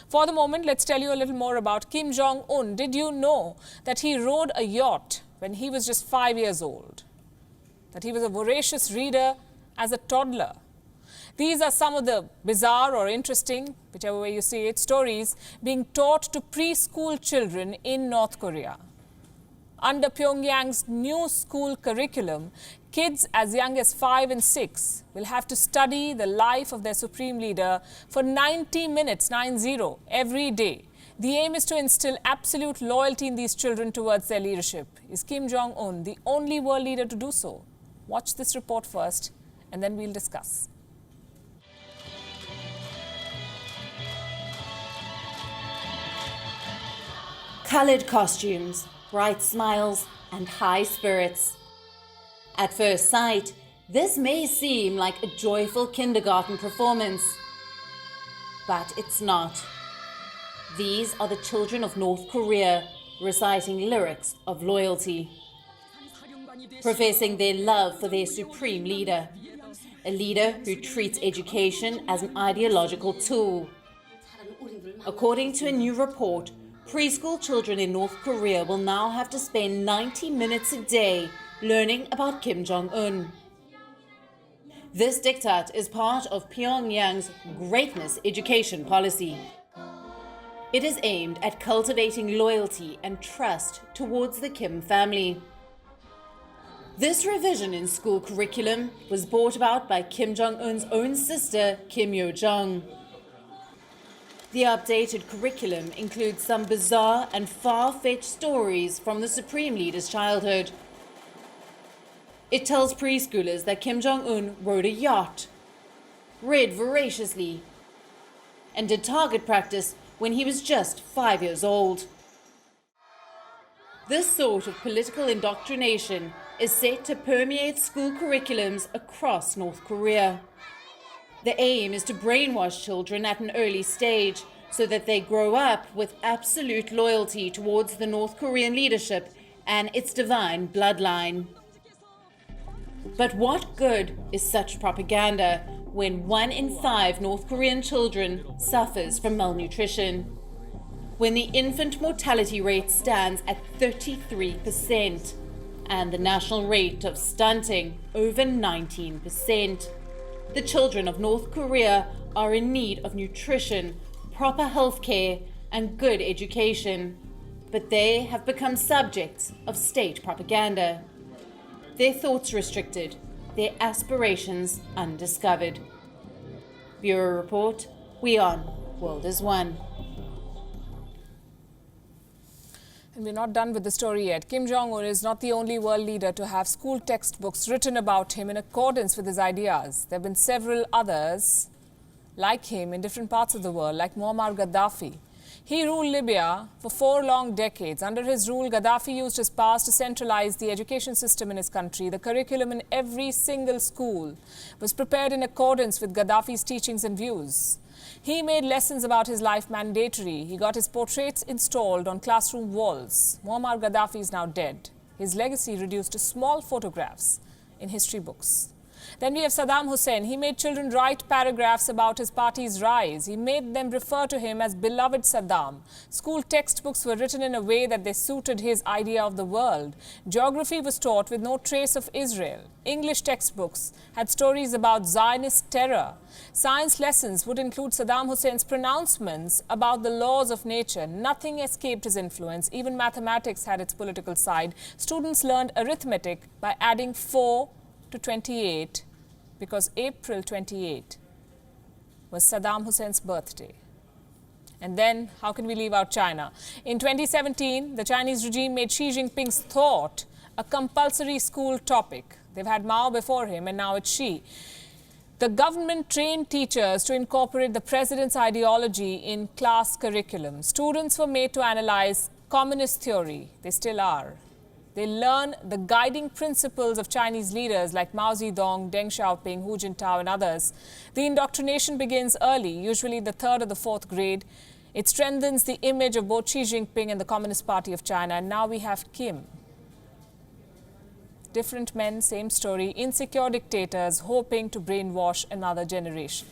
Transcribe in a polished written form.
For the moment, let's tell you a little more about Kim Jong-un. Did you know that he rode a yacht when he was just 5 years old? That he was a voracious reader as a toddler? These are some of the bizarre or interesting, whichever way you see it, stories being taught to preschool children in North Korea. Under Pyongyang's new school curriculum, kids as young as 5 and 6 will have to study the life of their supreme leader for 90 minutes, 90, every day. The aim is to instill absolute loyalty in these children towards their leadership. Is Kim Jong-un the only world leader to do so? Watch this report first, and then we'll discuss. Coloured costumes, bright smiles, and high spirits. At first sight, this may seem like a joyful kindergarten performance, but it's not. These are the children of North Korea reciting lyrics of loyalty, professing their love for their supreme leader, a leader who treats education as an ideological tool. According to a new report, preschool children in North Korea will now have to spend 90 minutes a day learning about Kim Jong-un. This diktat is part of Pyongyang's greatness education policy. It is aimed at cultivating loyalty and trust towards the Kim family. This revision in school curriculum was brought about by Kim Jong-un's own sister, Kim Yo-jong. The updated curriculum includes some bizarre and far-fetched stories from the Supreme Leader's childhood. It tells preschoolers that Kim Jong-un rode a yacht, read voraciously, and did target practice when he was just 5 years old. This sort of political indoctrination is set to permeate school curriculums across North Korea. The aim is to brainwash children at an early stage so that they grow up with absolute loyalty towards the North Korean leadership and its divine bloodline. But what good is such propaganda when 1 in 5 North Korean children suffers from malnutrition? When the infant mortality rate stands at 33% and the national rate of stunting over 19%. The children of North Korea are in need of nutrition, proper health care, and good education, but they have become subjects of state propaganda. Their thoughts restricted, their aspirations undiscovered. Bureau Report, WION, World is One. And we're not done with the story yet. Kim Jong-un is not the only world leader to have school textbooks written about him in accordance with his ideas. There have been several others like him in different parts of the world, like Muammar Gaddafi. He ruled Libya for 4 long decades. Under his rule, Gaddafi used his powers to centralize the education system in his country. The curriculum in every single school was prepared in accordance with Gaddafi's teachings and views. He made lessons about his life mandatory. He got his portraits installed on classroom walls. Muammar Gaddafi is now dead. His legacy reduced to small photographs in history books. Then we have Saddam Hussein. He made children write paragraphs about his party's rise. He made them refer to him as beloved Saddam. School textbooks were written in a way that they suited his idea of the world. Geography was taught with no trace of Israel. English textbooks had stories about Zionist terror. Science lessons would include Saddam Hussein's pronouncements about the laws of nature. Nothing escaped his influence. Even mathematics had its political side. Students learned arithmetic by adding 4 to 28 because April 28 was Saddam Hussein's birthday. And then, how can we leave out China? In 2017, the Chinese regime made Xi Jinping's thought a compulsory school topic. They've had Mao before him, and now it's Xi. The government trained teachers to incorporate the president's ideology in class curriculum. Students were made to analyze communist theory. They still are. They learn the guiding principles of Chinese leaders like Mao Zedong, Deng Xiaoping, Hu Jintao and others. The indoctrination begins early, usually the 3rd or the 4th grade. It strengthens the image of both Xi Jinping and the Communist Party of China. And now we have Kim. Different men, same story, insecure dictators hoping to brainwash another generation.